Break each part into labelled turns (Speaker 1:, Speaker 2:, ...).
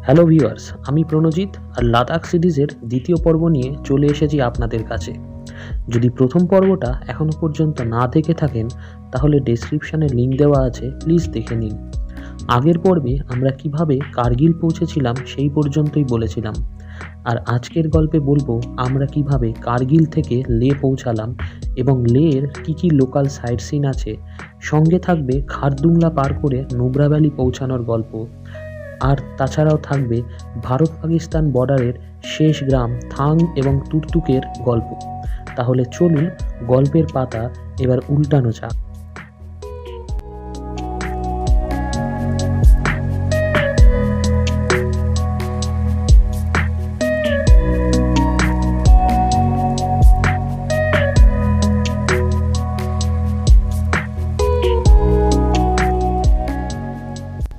Speaker 1: Hello viewers, আমি প্রণজিৎ আর লাদাখ সিরিজের দ্বিতীয় পর্ব নিয়ে চলে এসেছি আপনাদের কাছে। যদি প্রথম পর্বটা এখনও পর্যন্ত না দেখে থাকেন তাহলে ডেসক্রিপশানে লিঙ্ক দেওয়া আছে, প্লিজ দেখে নিন। আগের পর্বে আমরা কিভাবে কার্গিল পৌঁছেছিলাম সেই পর্যন্তই বলেছিলাম, আর আজকের গল্পে বলবো আমরা কিভাবে কার্গিল থেকে লে পৌঁছালাম এবং লের কী কী লোকাল সাইট সিন আছে। সঙ্গে থাকবে খারদুংলা পার করে নুব্রা ভ্যালি পৌঁছানোর গল্প, আর তাছাড়াও থাকবে ভারত পাকিস্তান বর্ডারের শেষ গ্রাম থাং এবং তুর্তুকের গল্প। তাহলে চলুন গল্পের পাতা এবার উল্টানো যাক।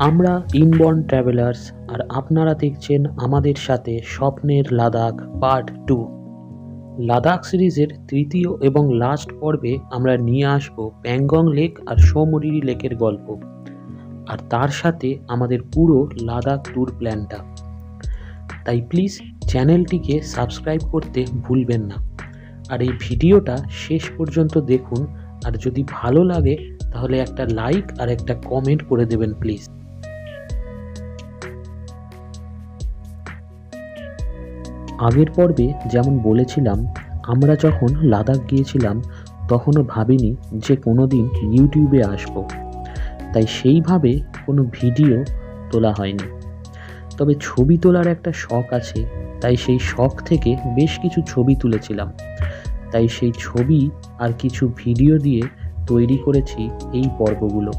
Speaker 1: আমরা ইনবর্ন ট্রাভেলার্স, আর আপনারা দেখছেন আমাদের সাথে স্বপ্নের লাদাখ পার্ট 2। লাদাখ সিরিজের তৃতীয় এবং লাস্ট পর্বে আমরা নিয়ে আসব প্যাংগং লেক আর সোমরিরি লেকের গল্প, আর তার সাথে আমাদের পুরো লাদাখ ট্যুর প্ল্যানটা। তাই প্লিজ চ্যানেলটিকে সাবস্ক্রাইব করতে ভুলবেন না, আর এই ভিডিওটা শেষ পর্যন্ত দেখুন। আর যদি ভালো লাগে তাহলে একটা লাইক আর একটা কমেন্ট করে দেবেন প্লিজ। আগের পর্বে যেমন বলেছিলাম, আমরা যখন লাদাখ গিয়েছিলাম তখনও ভাবিনি যে কোনো দিন ইউটিউবে আসব, তাই সেইভাবে কোনো ভিডিও তোলা হয়নি। তবে ছবি তোলার একটা শখ আছে, তাই সেই শখ থেকে বেশ কিছু ছবি তুলেছিলাম। তাই সেই ছবি আর কিছু ভিডিও দিয়ে তৈরি করেছি এই পর্বগুলো।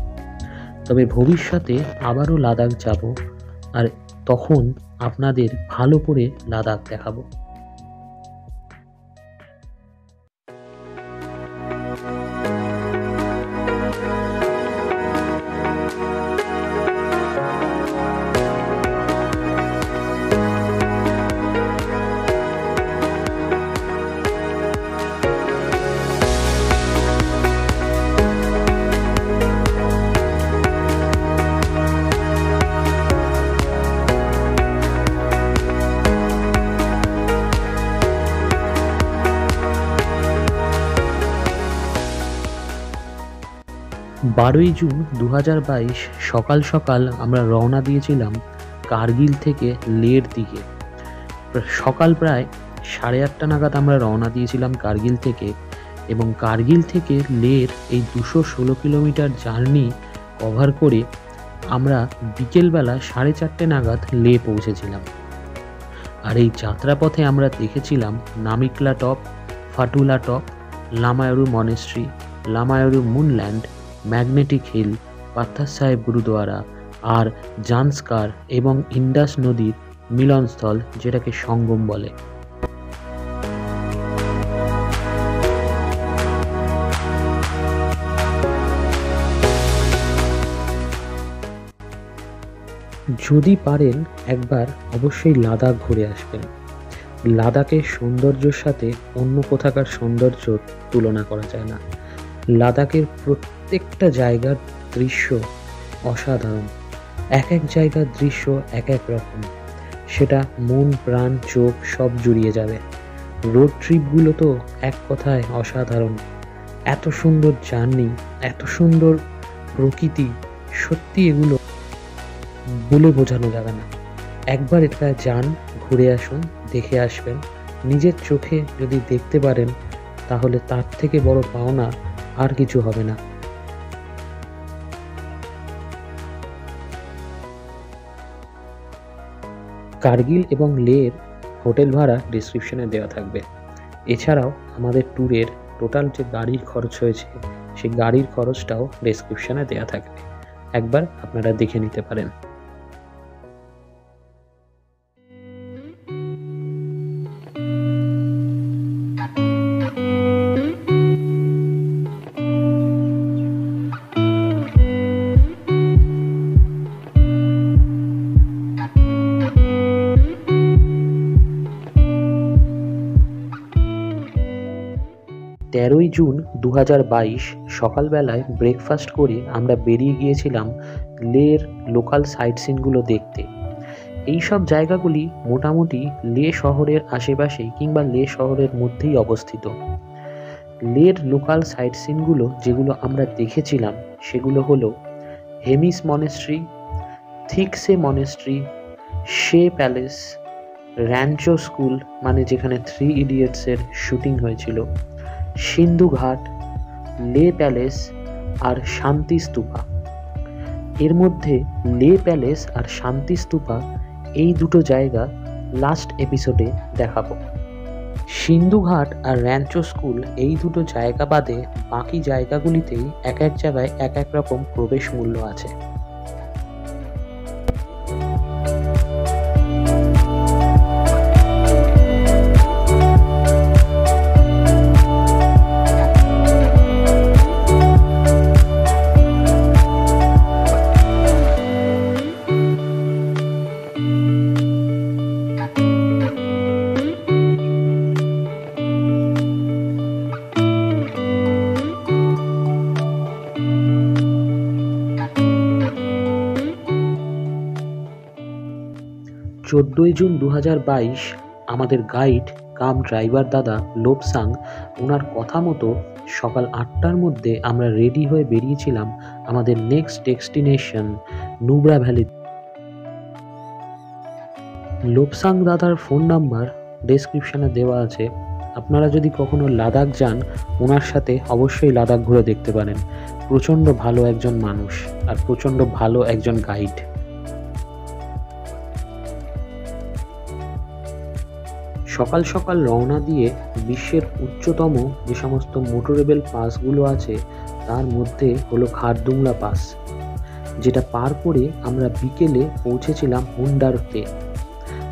Speaker 1: তবে ভবিষ্যতে আবারও লাদাখ যাব, আর তখন আপনাদের ভালো করে লাদাখ দেখাবো। বারোই জুন 2022 সকাল সকাল আমরা রওনা দিয়েছিলাম কার্গিল থেকে লের দিকে। সকাল প্রায় 8:30 নাগাদ আমরা রওনা দিয়েছিলাম কার্গিল থেকে, এবং কার্গিল থেকে লের এই 216 কিলোমিটার জার্নি কভার করে আমরা বিকেলবেলা 4:30 নাগাদ লে পৌঁছেছিলাম। আর এই যাত্রাপথে আমরা দেখেছিলাম Namika La top, Fotu La top, Lamayuru monastery, Lamayuru moonland, magnetic hill, Patthar Sahib Gurudwara, আর জান্সকার এবং ইন্ডাস নদীর মিলনস্থল, যেটাকে সঙ্গম বলে। যদি পারেন একবার অবশ্যই লাদাখ ঘুরে আসবেন। লাদাখের সৌন্দর্যের সাথে অন্য কোথাকার সৌন্দর্য তুলনা করা যায় না। লাদাখের প্রত্যেকটা জায়গার দৃশ্য অসাধারণ, এক এক জায়গার দৃশ্য এক এক রকম, সেটা মন প্রাণ চোখ সব জুড়িয়ে যাবে। রোড ট্রিপগুলো তো এক কথায় অসাধারণ। এত সুন্দর জার্নি, এত সুন্দর প্রকৃতি, সত্যি এগুলো বলে বোঝানো যাবে না। একবার এটা যান, ঘুরে আসুন, দেখে আসবেন। নিজের চোখে যদি দেখতে পারেন তাহলে তার থেকে বড় পাওনা আর কিছু হবে না। কার্গিল এবং লের হোটেল ভাড়া ডিসক্রিপশনে দেওয়া থাকবে। এছাড়াও আমাদের ট্যুরের টোটাল যে গাড়ির খরচ হয়েছে সেই গাড়ির খরচটাও ডিসক্রিপশনে দেওয়া থাকবে, একবার আপনারা দেখে নিতে পারেন। তেরোই জুন 2022 সকালবেলায় ব্রেকফাস্ট করে আমরা বেরিয়ে গিয়েছিলাম লের লোকাল সাইট সিনগুলো দেখতে। এইসব জায়গাগুলি মোটামুটি লে শহরের আশেপাশেই কিংবা লে শহরের মধ্যেই অবস্থিত। লের লোকাল সাইট সিনগুলো যেগুলো আমরা দেখেছিলাম সেগুলো হলো হেমিস মনেস্ট্রি, থিকসে মনেস্ট্রি, শে প্যালেস, র্যাঞ্চো স্কুল মানে যেখানে 3 ইডিয়টসের শুটিং হয়েছিল, সিন্ধু ঘাট, লে প্যালেস আর শান্তি স্তূপা। এর মধ্যে লে প্যালেস আর শান্তি স্তূপা এই দুটো জায়গা লাস্ট এপিসোডে দেখাবো। সিন্ধু ঘাট আর র্যাঞ্চো স্কুল এই দুটো জায়গা বাদে বাকি জায়গাগুলিতেই এক এক জায়গায় এক এক রকম প্রবেশ মূল্য আছে। জুন 2022 আমাদের গাইড কাম ড্রাইভার দাদা লোবসাং ওনার কথা মতো সকাল 8টার মধ্যে আমরা রেডি হয়ে বেরিয়েছিলাম আমাদের নেক্সট ডেস্টিনেশন নুব্রা ভ্যালি। লোবসাং দাদার ফোন নাম্বার ডেসক্রিপশনে দেওয়া আছে। আপনারা যদি কখনো লাদাখ যান ওনার সাথে অবশ্যই লাদাখ ঘুরে দেখতে পারেন। প্রচণ্ড ভালো একজন মানুষ আর প্রচণ্ড ভালো একজন গাইড। সকাল সকাল রওনা দিয়ে বিশ্বের উচ্চতম যে সমস্ত মোটরেবল পাসগুলো আছে তার মধ্যে হলো খারদুংলা পাস, যেটা পার করে আমরা বিকেলে পৌঁছেছিলাম হুন্ডারতে।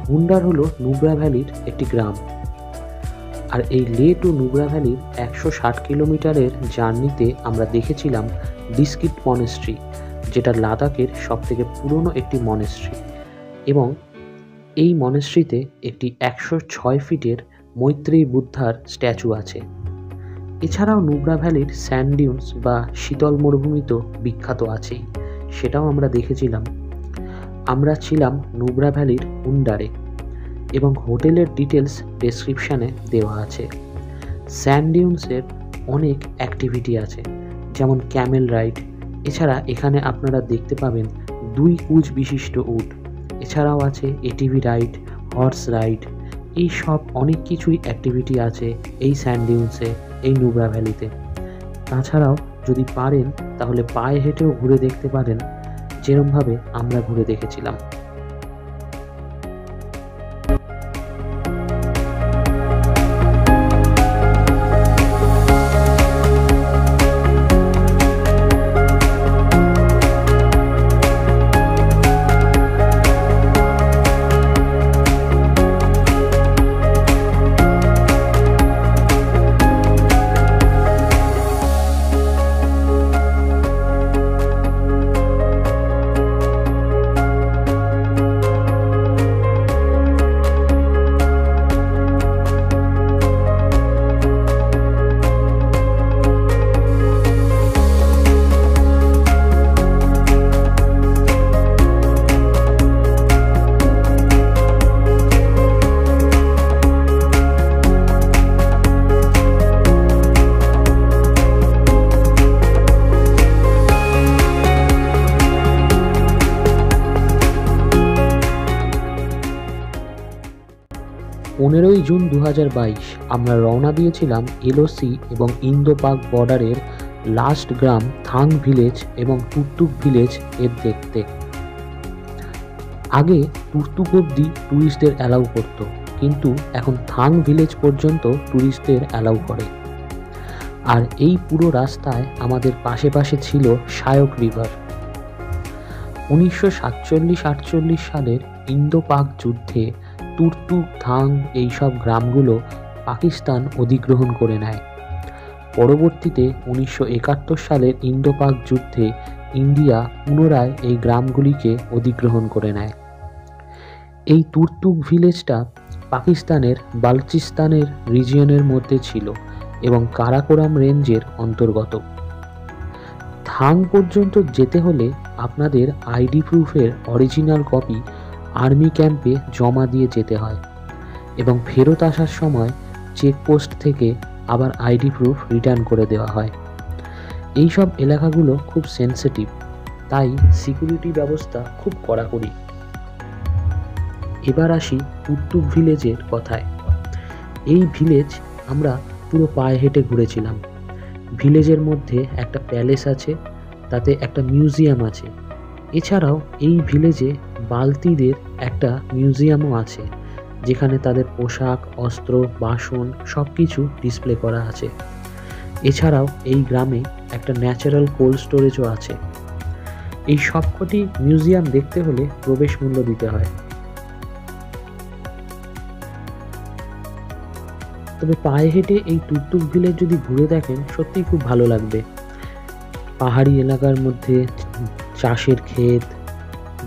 Speaker 1: হুন্ডার হলো নুব্রা ভ্যালির একটি গ্রাম। আর এই লে টু নুব্রা ভ্যালির 160 কিলোমিটারের জার্নিতে আমরা দেখেছিলাম ডিস্কিট মনেস্ট্রি, যেটা লাদাখের সবথেকে পুরনো একটি মনেস্ট্রি। এবং এই মনেস্ট্রিতে একটি 106 ফিটের মৈত্রেয়ী বুদ্ধার স্ট্যাচু আছে। এছাড়াও নুব্রা ভ্যালির স্যান্ড ডিউনস বা শীতল মরুভূমি তো বিখ্যাত আছেই, সেটাও আমরা দেখেছিলাম। আমরা ছিলাম নুব্রা ভ্যালির হুন্ডারে এবং হোটেলের ডিটেলস ডেসক্রিপশানে দেওয়া আছে। স্যান্ড ডিউনসের অনেক অ্যাক্টিভিটি আছে, যেমন ক্যামেল রাইড। এছাড়া এখানে আপনারা দেখতে পাবেন 2 কুচ বিশিষ্ট উট। এছাড়াও আছে এটিভি রাইড, হর্স রাইড, এই সব অনেক কিছুই অ্যাক্টিভিটি আছে এই স্যান্ড ডিউনসে, এই নুব্রা ভ্যালিতে। তাছাড়াও যদি পারেন তাহলে পায়ে হেঁটেও ঘুরে দেখতে পারেন, যেরমভাবে আমরা ঘুরে দেখেছিলাম। জুন 2022 আমরা রওনা দিয়েছিলাম এলওসি এবং ইন্দো পাক বর্ডারের লাস্ট গ্রাম থাং ভিলেজ এবং টুকটুক ভিলেজ এর দেখতে। আগে টুকটুক অব্দি ট্যুরিস্টদের অ্যালাউ করত, কিন্তু এখন থাং ভিলেজ পর্যন্ত ট্যুরিস্টদের অ্যালাউ করে। আর এই পুরো রাস্তায় আমাদের পাশে পাশে ছিল শায়ক রিভার। 1947-48 সালের ইন্দো পাক যুদ্ধে টুকটুক, থাং এইসব গ্রামগুলো পাকিস্তান অধিগ্রহণ করে নেয়। পরবর্তীতে 1971 সালের ইন্দো পাক যুদ্ধে ইন্ডিয়া পুনরায় এই গ্রামগুলিকে অধিগ্রহণ করে নেয়। এই টুকটুক ভিলেজটা পাকিস্তানের বালুচিস্তানের রিজিয়নের মধ্যে ছিল এবং কারাকোরাম রেঞ্জের অন্তর্গত। থাং পর্যন্ত যেতে হলে আপনাদের আইডি প্রুফের অরিজিনাল কপি আর্মি ক্যাম্পে জমা দিয়ে যেতে হয় এবং ফেরত আসার সময় চেকপোস্ট থেকে আবার আইডি প্রুফ রিটার্ন করে দেওয়া হয়। এই সব এলাকাগুলো খুব সেনসিটিভ, তাই সিকিউরিটি ব্যবস্থা খুব কড়াকড়ি। এবার আসি টুকটুক ভিলেজের কথায়। এই ভিলেজ আমরা পুরো পায়ে হেঁটে ঘুরেছিলাম। ভিলেজের মধ্যে একটা প্যালেস আছে, তাতে একটা মিউজিয়াম আছে। এছাড়াও এই ভিলেজে বালতিদের একটা মিউজিয়ামও আছে, যেখানে তাদের পোশাক, অস্ত্র, বাসন সব কিছু ডিসপ্লে করা আছে। এছাড়াও এই গ্রামে একটা ন্যাচারাল কোল্ড স্টোরেজও আছে। এই সবকটি মিউজিয়াম দেখতে হলে প্রবেশ মূল্য দিতে হয়। তবে পায়ে হেঁটে এই টুকটুক ভিলেজ যদি ঘুরে দেখেন সত্যিই খুব ভালো লাগবে। পাহাড়ি এলাকার মধ্যে চাষের ক্ষেত,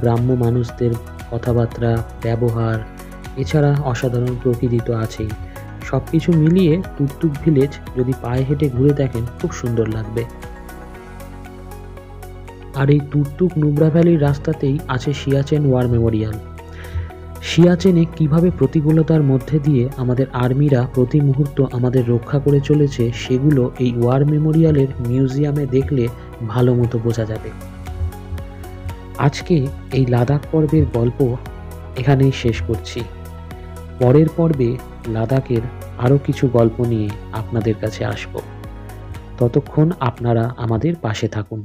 Speaker 1: গ্রাম্য মানুষদের কথাবার্তা, ব্যবহার, এছাড়া অসাধারণ প্রকৃতি তো আছেই। সব কিছু মিলিয়ে টুকটুক ভিলেজ যদি পায়ে হেঁটে ঘুরে দেখেন খুব সুন্দর লাগবে। আর এই টুকটুক নুব্রা ভ্যালির রাস্তাতেই আছে সিয়াচেন ওয়ার মেমোরিয়াল। সিয়াচেনে কিভাবে প্রতিকূলতার মধ্যে দিয়ে আমাদের আর্মিরা প্রতি মুহূর্ত আমাদের রক্ষা করে চলেছে, সেগুলো এই ওয়ার মেমোরিয়ালের মিউজিয়ামে দেখলে ভালো মতো বোঝা যাবে। আজকে এই লাদাখ পর্বের গল্প এখানেই শেষ করছি। পরের পর্বে লাদাখের আরও কিছু গল্প নিয়ে আপনাদের কাছে আসব। ততক্ষণ আপনারা আমাদের পাশে থাকুন।